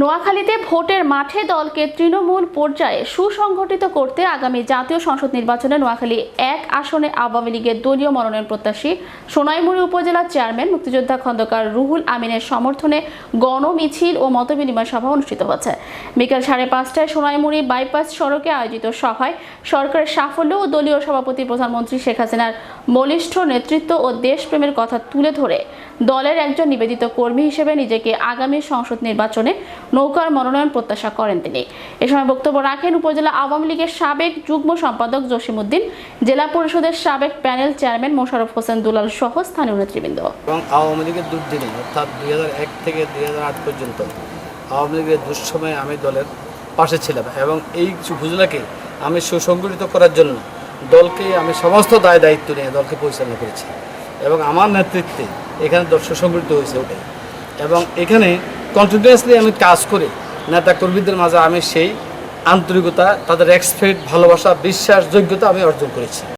নোয়াখালীতে ভোটের মাঠে দলকে তৃণমূল পর্যায়ে সুসংগঠিত করতে আগামী জাতীয় সংসদ নির্বাচনে নোয়াখালী ১ আসনে আওয়ামী লীগের দলীয় মনোনয়ন প্রত্যাশী সোনাইমুড়ি উপজেলার চেয়ারম্যান মুক্তিযোদ্ধা খন্দকার রুহুল আমিনের সমর্থনে গণমিছিল ও মতবিনিময় সভা অনুষ্ঠিত হচ্ছে। বিকেল ৫:৩০টায় সোনাইমুড়ি বাইপাস সড়কে আয়োজিত সভায় সরকারের সাফল্য ও দলীয় সভাপতি প্রধানমন্ত্রী শেখ হাসিনার বলিষ্ঠ নেতৃত্ব ও দেশপ্রেমের কথা তুলে ধরে দলের একজন নিবেদিত কর্মী হিসেবে নিজেকে আগামী সংসদ নির্বাচনে নৌকার মনোনয়ন প্রত্যাশা করেন তিনি। এ সময় বক্তব্য রাখেন উপজেলা আওয়ামী লীগের সাবেক যুগ্ম সম্পাদক জসিমউদ্দিন, জেলা পরিষদের সাবেক প্যানেল চেয়ারম্যান মোশাররফ হোসেন দুলাল সহ স্থানীয় নেতৃবৃন্দ। এবং আওয়ামী লীগের দুর্দিনে অর্থাৎ ২০০১ থেকে ২০০৮ পর্যন্ত আওয়ামী লীগের দুঃসময়ে আমি দলের পাশে ছিলাম এবং এই উপজেলাকে আমি সুসংগঠিত করার জন্য দলকে আমি সমস্ত দায়িত্ব নিয়ে দলকে পরিচালনা করেছি এবং আমার নেতৃত্বে এখানে দল সুসংগঠিত হয়েছে ওটাই। এবং এখানে কন্টিনিউয়াসলি আমি কাজ করে নেতা কর্মীদের মাঝে আমি সেই আন্তরিকতা, তাদের রেসপেক্ট, ভালোবাসা, বিশ্বাস, যোগ্যতা আমি অর্জন করেছি।